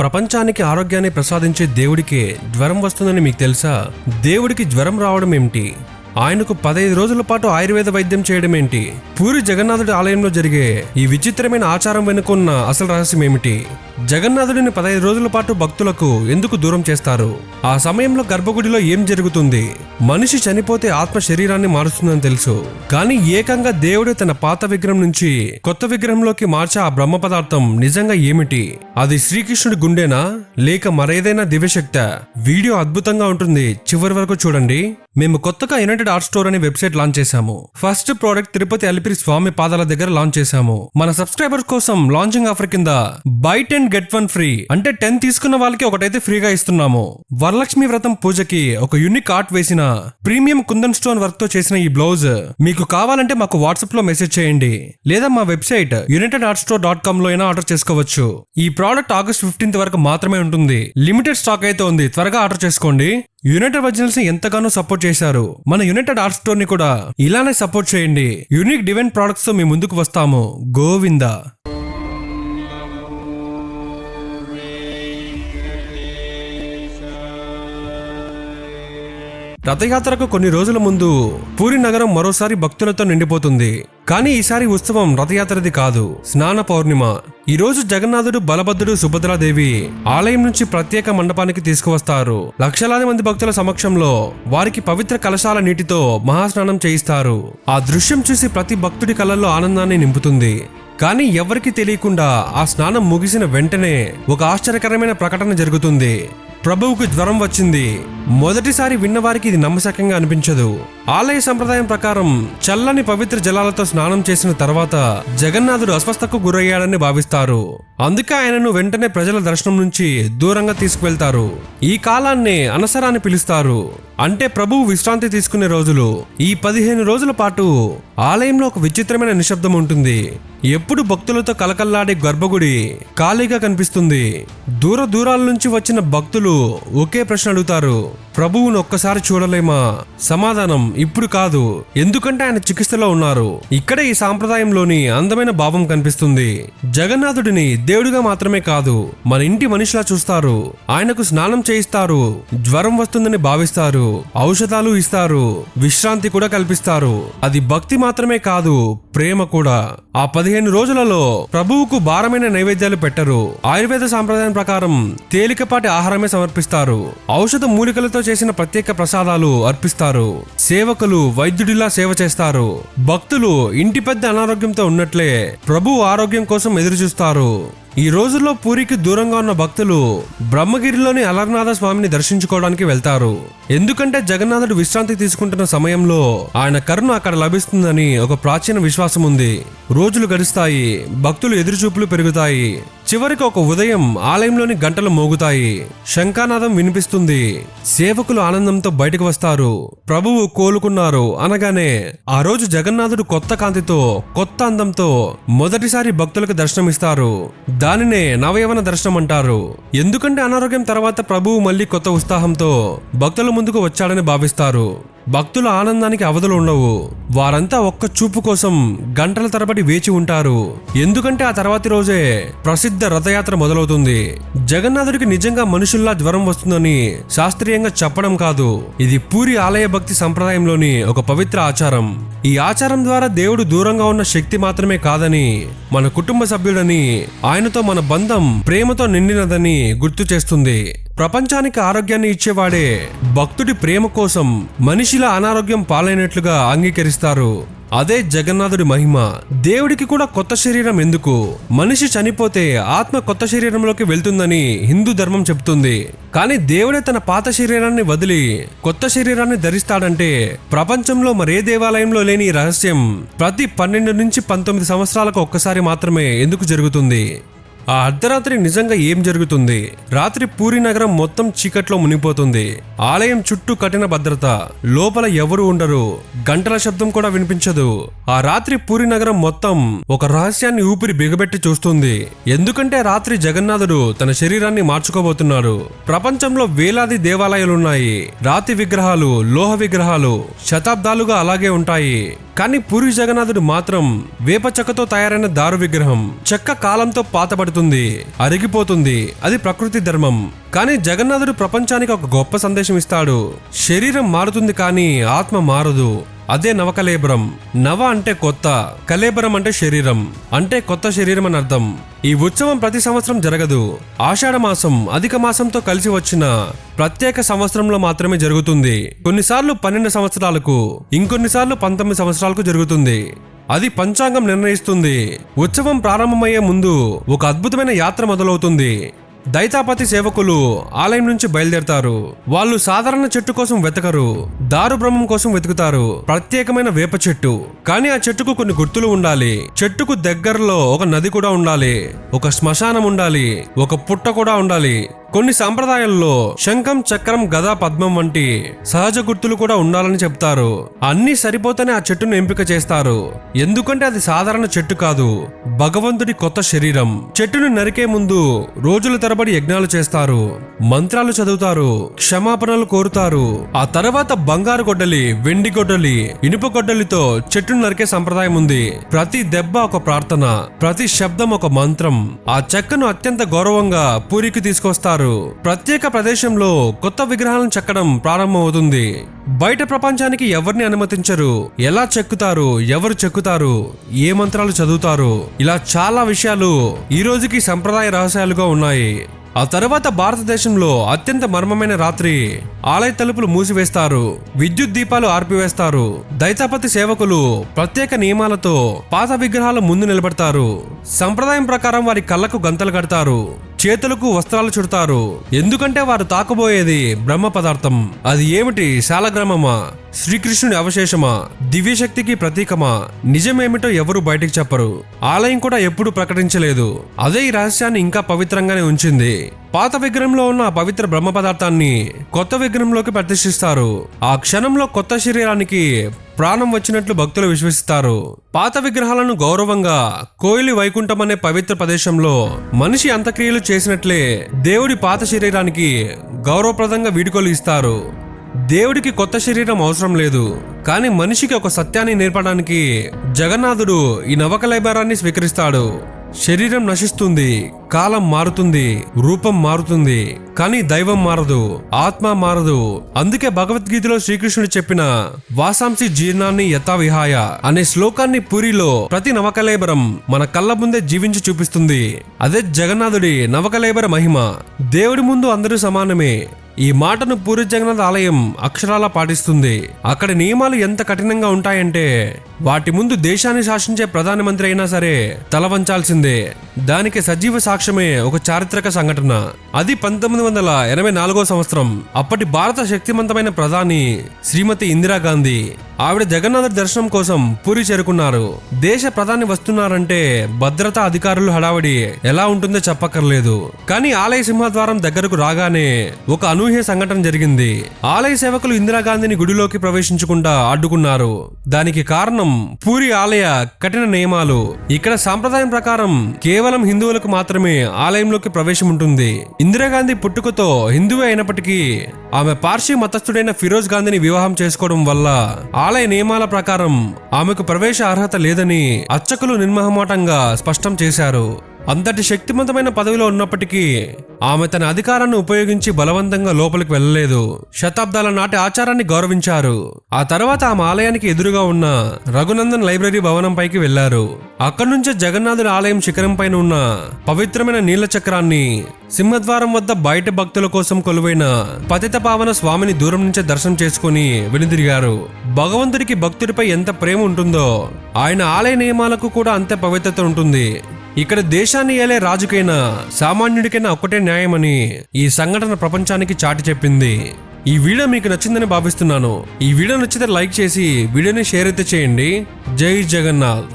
ప్రపంచానికి ఆరోగ్యాన్ని ప్రసాదించే దేవుడికే జ్వరం వస్తుందని మీకు తెలుసా? దేవుడికి జ్వరం రావడం ఏమిటి? ఆయనకు 15 రోజుల పాటు ఆయుర్వేద వైద్యం చేయడం ఏంటి? పూరి జగన్నాథుడి ఆలయంలో జరిగే ఈ విచిత్రమైన ఆచారం వెనుకున్న అసలు రహస్యం ఏమిటి? జగన్నాథుడిని 15 రోజుల పాటు భక్తులకు ఎందుకు దూరం చేస్తారు? ఆ సమయంలో గర్భగుడిలో ఏం జరుగుతుంది? మనిషి చనిపోతే ఆత్మ శరీరాన్ని మారుస్తుందని తెలుసు, కానీ ఏకంగా దేవుడే తన పాత విగ్రహం నుంచి కొత్త విగ్రహంలోకి మార్చే ఆ బ్రహ్మ పదార్థం నిజంగా ఏమిటి? అది శ్రీకృష్ణుడి గుండెనా లేక మరేదైనా దివ్యశక్తా? వీడియో అద్భుతంగా ఉంటుంది, చివరి వరకు చూడండి. మేము కొత్తగా యునైటెడ్ ఆర్ట్ స్టోర్ అనే వెబ్సైట్ లాంచ్ చేశాము. ఫస్ట్ ప్రోడక్ట్ తిరుపతి అలిపిరి స్వామి పాదాల దగ్గర లాంచ్ చేశాము. మన సబ్స్క్రైబర్స్ కోసం లాంచింగ్ ఆఫర్ కింద బై 10 get 1 ఫ్రీ, అంటే 10 తీసుకున్న వాళ్ళకి ఒకటైతే ఫ్రీగా ఇస్తున్నాము. వరలక్ష్మి వ్రతం పూజకి ఒక యూనిక్ ఆర్ట్ వేసిన ప్రీమియం కుందన్ స్టోన్ వర్క్ తో చేసిన ఈ బ్లౌజ్ మీకు కావాలంటే మాకు వాట్సాప్ లో మెసేజ్ చేయండి, లేదా మా వెబ్సైట్ unitedArtStore.com లో అయినా ఆర్డర్ చేసుకోవచ్చు. ఈ ప్రోడక్ట్ ఆగస్ట్ 15th వరకు మాత్రమే ఉంటుంది. లిమిటెడ్ స్టాక్ అయితే ఉంది, త్వరగా ఆర్డర్ చేసుకోండి. యునైటెడ్ ఒరిజినల్స్ ని ఎంతగానో సపోర్ట్ చేశారు. మన యునైటెడ్ ఆర్ట్ స్టోర్ ని కూడా ఇలానే సపోర్ట్ చేయండి. యూనిక్ డివైన్ ప్రొడక్ట్స్ తో మీ ముందుకు వస్తాము. గోవిందా. రథయాత్రకు కొన్ని రోజుల ముందు పూరి నగరం మరోసారి భక్తులతో నిండిపోతుంది. కానీ ఈసారి ఉత్సవం రథయాత్రది కాదు, స్నాన పౌర్ణిమ. ఈ రోజు జగన్నాథుడు, బలభద్రుడు, సుభద్రాదేవి ఆలయం నుంచి ప్రత్యేక మండపానికి తీసుకువస్తారు. లక్షలాది మంది భక్తుల సమక్షంలో వారికి పవిత్ర కలశాల నీటితో మహాస్నానం చేయిస్తారు. ఆ దృశ్యం చూసి ప్రతి భక్తుడి కళ్ళల్లో ఆనందాన్ని నింపుతుంది. కానీ ఎవరికి తెలియకుండా ఆ స్నానం ముగిసిన వెంటనే ఒక ఆశ్చర్యకరమైన ప్రకటన జరుగుతుంది. ప్రభువుకు జ్వరం వచ్చింది. మొదటిసారి విన్నవారికి ఇది నమ్మశక్యంగా అనిపించదు. ఆలయ సంప్రదాయం ప్రకారం చల్లని పవిత్ర జలాలతో స్నానం చేసిన తర్వాత జగన్నాథుడు అస్వస్థకు గురయ్యాడని భావిస్తారు. అందుకే ఆయనను వెంటనే ప్రజల దర్శనం నుంచి దూరంగా తీసుకువెళ్తారు. ఈ కాలాన్ని అనసర అని పిలుస్తారు, అంటే ప్రభువు విశ్రాంతి తీసుకునే రోజులు. ఈ 15 రోజుల పాటు ఆలయంలో ఒక విచిత్రమైన నిశ్శబ్దం ఉంటుంది. ఎప్పుడు భక్తులతో కలకల్లాడే గర్భగుడి ఖాళీగా కనిపిస్తుంది. దూరాల నుంచి వచ్చిన భక్తులు ఒకే ప్రశ్న అడుగుతారు, ప్రభువును ఒక్కసారి చూడలేమా? సమాధానం ఇప్పుడు కాదు, ఎందుకంటే ఆయన చికిత్సలో ఉన్నారు. ఇక్కడే ఈ సాంప్రదాయంలోని అందమైన భావం కనిపిస్తుంది. జగన్నాథుడిని దేవుడిగా మాత్రమే కాదు, మన ఇంటి మనిషిలా చూస్తారు. ఆయనకు స్నానం చేయిస్తారు, జ్వరం వస్తుందని భావిస్తారు, ఔషధాలు ఇస్తారు, విశ్రాంతి కూడా కల్పిస్తారు. అది భక్తి మాత్రమే కాదు, ప్రేమ కూడా. ఆ 15 రోజులలో ప్రభువుకు భారమైన నైవేద్యాలు పెట్టరు. ఆయుర్వేద సాంప్రదాయం ప్రకారం తేలికపాటి ఆహారమే సమర్పిస్తారు. ఔషధ మూలికలతో చేసిన ప్రత్యేక ప్రసాదాలు అర్పిస్తారు. సేవకులు వైద్యుడిలా సేవ చేస్తారు. భక్తులు ఇంటి పెద్ద అనారోగ్యంతో ఉన్నట్లే ప్రభువు ఆరోగ్యం కోసం ఎదురు చూస్తారు. ఈ రోజుల్లో పూరికి దూరంగా ఉన్న భక్తులు బ్రహ్మగిరిలోని అలర్నాథ స్వామిని దర్శించుకోవడానికి వెళ్తారు. ఎందుకంటే జగన్నాథుడు విశ్రాంతి తీసుకుంటున్న సమయంలో ఆయన కరుణ అక్కడ లభిస్తుందని ఒక ప్రాచీన విశ్వాసం ఉంది. రోజులు గడుస్తాయి, భక్తులు ఎదురుచూపులు పెరుగుతాయి. చివరికి ఒక ఉదయం ఆలయంలోని గంటలు మోగుతాయి, శంఖానాదం వినిపిస్తుంది. సేవకులు ఆనందంతో బయటకు వస్తారు. ప్రభువు కోలుకున్నారు అనగానే ఆ రోజు జగన్నాథుడు కొత్త కాంతితో, కొత్త అందంతో మొదటిసారి భక్తులకు దర్శనమిస్తారు. దానినే నవయవన దర్శనం అంటారు. ఎందుకంటే అనారోగ్యం తర్వాత ప్రభువు మళ్ళీ కొత్త ఉత్సాహంతో భక్తుల ముందుకు వచ్చాడని భావిస్తారు. భక్తుల ఆనందానికి అవధులు ఉండవు. వారంతా ఒక్క చూపు కోసం గంటల తరబడి వేచి ఉంటారు. ఎందుకంటే ఆ తర్వాతి రోజే ప్రసిద్ధ రథయాత్ర మొదలవుతుంది. జగన్నాథుడికి నిజంగా మనుషుల్లా జ్వరం వస్తుందని శాస్త్రీయంగా చెప్పడం కాదు, ఇది పూరి ఆలయ భక్తి సంప్రదాయంలోని ఒక పవిత్ర ఆచారం. ఈ ఆచారం ద్వారా దేవుడు దూరంగా ఉన్న శక్తి మాత్రమే కాదని, మన కుటుంబ సభ్యుడని, ఆయనతో మన బంధం ప్రేమతో నిండినదని గుర్తు చేస్తుంది. ప్రపంచానికి ఆరోగ్యాన్ని ఇచ్చేవాడే భక్తుడి ప్రేమ కోసం మనిషిలా అనారోగ్యం పాలైనట్లుగా అంగీకరిస్తారు. అదే జగన్నాథుడి మహిమ. దేవుడికి కూడా కొత్త శరీరం ఎందుకు? మనిషి చనిపోతే ఆత్మ కొత్త శరీరంలోకి వెళ్తుందని హిందూ ధర్మం చెబుతుంది. కానీ దేవుడే తన పాత శరీరాన్ని వదిలి కొత్త శరీరాన్ని ధరిస్తాడంటే ప్రపంచంలో మరే దేవాలయంలో లేని ఈ రహస్యం ప్రతి 12 నుంచి 19 సంవత్సరాలకు ఒక్కసారి మాత్రమే ఎందుకు జరుగుతుంది? ఆ అర్ధరాత్రి నిజంగా ఏం జరుగుతుంది? రాత్రి పూరి నగరం మొత్తం చీకట్లో మునిగిపోతుంది. ఆలయం చుట్టూ కఠిన భద్రత, లోపల ఎవరు ఉండరు, గంటల శబ్దం కూడా వినిపించదు. ఆ రాత్రి పూరి నగరం మొత్తం ఒక రహస్యాన్ని ఊపిరి బిగబెట్టి చూస్తుంది. ఎందుకంటే రాత్రి జగన్నాథుడు తన శరీరాన్ని మార్చుకోబోతున్నాడు. ప్రపంచంలో వేలాది దేవాలయాలున్నాయి. రాతి విగ్రహాలు, లోహ విగ్రహాలు శతాబ్దాలుగా అలాగే ఉంటాయి. కానీ పూరి జగన్నాథుడు మాత్రం వేప చెక్కతో తయారైన దారు విగ్రహం. చెక్క కాలంతో పాతబడుతుంది, అరిగిపోతుంది, అది ప్రకృతి ధర్మం. కానీ జగన్నాథుడు ప్రపంచానికి ఒక గొప్ప సందేశం ఇస్తాడు. శరీరం మారుతుంది కానీ ఆత్మ మారదు. అదే నవకలేబరం. నవ అంటే కొత్త, కలేబరం అంటే శరీరం, అంటే కొత్త శరీరం అని అర్థం. ఈ ఉత్సవం ప్రతి సంవత్సరం జరగదు. ఆషాఢ మాసం అధిక మాసంతో కలిసి వచ్చిన ప్రత్యేక సంవత్సరంలో మాత్రమే జరుగుతుంది. కొన్నిసార్లు 12 సంవత్సరాలకు, ఇంకొన్నిసార్లు 19 సంవత్సరాలకు జరుగుతుంది. అది పంచాంగం నిర్ణయిస్తుంది. ఉత్సవం ప్రారంభమయ్యే ముందు ఒక అద్భుతమైన యాత్ర మొదలవుతుంది. దైతాపతి సేవకులు ఆలయం నుంచి బయలుదేరతారు. వాళ్ళు సాధారణ చెట్టు కోసం వెతకరు, దారు బ్రహ్మం కోసం వెతుకుతారు. ప్రత్యేకమైన వేప చెట్టు. కానీ ఆ చెట్టుకు కొన్ని గుర్తులు ఉండాలి. చెట్టుకు దగ్గరలో ఒక నది కూడా ఉండాలి, ఒక శ్మశానం ఉండాలి, ఒక పుట్ట కూడా ఉండాలి. కొన్ని సంప్రదాయాల్లో శంఖం, చక్రం, గద, పద్మం వంటి సహజ గుర్తులు కూడా ఉండాలని చెప్తారు. అన్ని సరిపోతేనే ఆ చెట్టును ఎంపిక చేస్తారు. ఎందుకంటే అది సాధారణ చెట్టు కాదు, భగవంతుడి కొత్త శరీరం. చెట్టును నరికే ముందు రోజుల తరబడి యజ్ఞాలు చేస్తారు, మంత్రాలు చదువుతారు, క్షమాపణలు కోరుతారు. ఆ తర్వాత బంగారు గొడ్డలి, వెండి గొడ్డలి, ఇనుప గొడ్డలితో చెట్టును నరికే సంప్రదాయం ఉంది. ప్రతి దెబ్బ ఒక ప్రార్థన, ప్రతి శబ్దం ఒక మంత్రం. ఆ చెక్కను అత్యంత గౌరవంగా పూరికి తీసుకొస్తారు. ప్రత్యేక ప్రదేశంలో కొత్త విగ్రహాలను చెక్కడం ప్రారంభమవుతుంది. బయట ప్రపంచానికి ఎవరిని అనుమతించరు. ఎలా చెక్కుతారు, ఎవరు చెక్కుతారు, ఏ మంత్రాలు చదువుతారు, ఇలా చాలా విషయాలు ఈ రోజుకి సంప్రదాయ రహస్యాలుగా ఉన్నాయి. ఆ తర్వాత భారతదేశంలో అత్యంత మర్మమైన రాత్రి ఆలయ తలుపులు మూసివేస్తారు, విద్యుత్ దీపాలు ఆర్పివేస్తారు. దైతాపతి సేవకులు ప్రత్యేక నియమాలతో పాత విగ్రహాల ముందు నిలబడతారు. సంప్రదాయం ప్రకారం వారి కళ్ళకు గంతలు కడతారు, చేతులకు వస్త్రాలు చుడతారు. ఎందుకంటే వారు తాకబోయేది బ్రహ్మ పదార్థం. అది ఏమిటి? శాలగ్రామమా, శ్రీకృష్ణుని అవశేషమా, దివ్యశక్తికి ప్రతీకమా? నిజమేమిటో ఎవరు బయటికి చెప్పరు. ఆలయం కూడా ఎప్పుడు ప్రకటించలేదు. అదే ఈ రహస్యాన్ని ఇంకా పవిత్రంగానే ఉంచింది. పాత విగ్రహంలో ఉన్న పవిత్ర బ్రహ్మ పదార్థాన్ని కొత్త విగ్రహంలోకి ప్రతిష్ఠిస్తారు. ఆ క్షణంలో కొత్త శరీరానికి ప్రాణం వచ్చినట్లు భక్తులు విశ్వసిస్తారు. పాత విగ్రహాలను గౌరవంగా కోయిలి వైకుంఠం అనే పవిత్ర ప్రదేశంలో మనిషి అంత్యక్రియలు చేసినట్లే దేవుడి పాత శరీరానికి గౌరవప్రదంగా వీడుకోలు ఇస్తారు. దేవుడికి కొత్త శరీరం అవసరం లేదు, కానీ మనిషికి ఒక సత్యాన్ని నేర్పడానికి జగన్నాథుడు ఈ నవకలేబరాన్ని స్వీకరిస్తాడు. శరీరం నశిస్తుంది, కాలం మారుతుంది, రూపం మారుతుంది, కానీ దైవం మారదు, ఆత్మ మారదు. అందుకే భగవద్గీతలో శ్రీకృష్ణుడు చెప్పిన వాసాంసి జీర్ణాన్ని యథా విహాయ అనే శ్లోకాన్ని పూరిలో ప్రతి నవకలేబరం మన కళ్ళ ముందే జీవించి చూపిస్తుంది. అదే జగన్నాథుడి నవకలేబర మహిమ. దేవుడి ముందు అందరూ సమానమే. ఈ మాటను పూరి జగన్నాథ్ ఆలయం అక్షరాలా పాటిస్తుంది. అక్కడి నియమాలు ఎంత కఠినంగా ఉంటాయంటే వాటి ముందు దేశాన్ని శాసించే ప్రధానమంత్రి అయినా సరే తల వంచాల్సిందే. దానికి సజీవ సాక్ష్యమే ఒక చారిత్రక సంఘటన. అది 1984 సంవత్సరం. అప్పటి భారత శక్తివంతమైన ప్రధాని శ్రీమతి ఇందిరాగాంధీ. ఆవిడ జగన్నాథ్ దర్శనం కోసం పూరి చేరుకున్నారు. దేశ ప్రధాని వస్తున్నారంటే భద్రతా అధికారులు హడావడి ఎలా ఉంటుందో చెప్పక్కర్లేదు. కానీ ఆలయ సింహద్వారం దగ్గరకు రాగానే ఒక అనూహ్య సంఘటన జరిగింది. ఆలయ సేవకులు ఇందిరాగాంధీని గుడిలోకి ప్రవేశించకుండా అడ్డుకున్నారు. దానికి కారణం పూరి ఆలయ కఠిన నియమాలు. ఇక్కడ సాంప్రదాయం ప్రకారం కేవలం హిందువులకు మాత్రమే ఆలయంలోకి ప్రవేశం ఉంటుంది. ఇందిరాగాంధీ పుట్టుకతో హిందువే అయినప్పటికీ ఆమె పార్సీ మతస్థుడైన ఫిరోజ్ గాంధీని వివాహం చేసుకోవడం వల్ల ఆలయ నియమాల ప్రకారం ఆమెకు ప్రవేశ అర్హత లేదని అర్చకులు నిర్మహమాటంగా స్పష్టం చేశారు. అంతటి శక్తివంతమైన పదవిలో ఉన్నప్పటికీ ఆమె తన అధికారాన్ని ఉపయోగించి బలవంతంగా లోపలికి వెళ్ళలేదు. శతాబ్దాల నాటి ఆచారాన్ని గౌరవించారు. ఆ తర్వాత ఆమె ఆలయానికి ఎదురుగా ఉన్న రఘునందన్ లైబ్రరీ భవనం పైకి వెళ్లారు. అక్కడి నుంచే జగన్నాథుడి ఆలయం శిఖరం పైన ఉన్న పవిత్రమైన నీళ్ల చక్రాన్ని, సింహద్వారం వద్ద బయట భక్తుల కోసం కొలువైన పతిత పావన స్వామిని దూరం నుంచే దర్శనం చేసుకుని వెనుదిరిగారు. భగవంతుడికి భక్తుడిపై ఎంత ప్రేమ ఉంటుందో ఆయన ఆలయ నియమాలకు కూడా అంతే పవిత్రత ఉంటుంది. ఇక్కడ దేశాన్ని ఏలే రాజుకైనా సామాన్యుడికైనా ఒక్కటే న్యాయమని ఈ సంఘటన ప్రపంచానికి చాటి చెప్పింది. ఈ వీడియో మీకు నచ్చిందని భావిస్తున్నాను. ఈ వీడియో నచ్చితే లైక్ చేసి వీడియోని షేర్ అయితే చేయండి. జై జగన్నాథ్.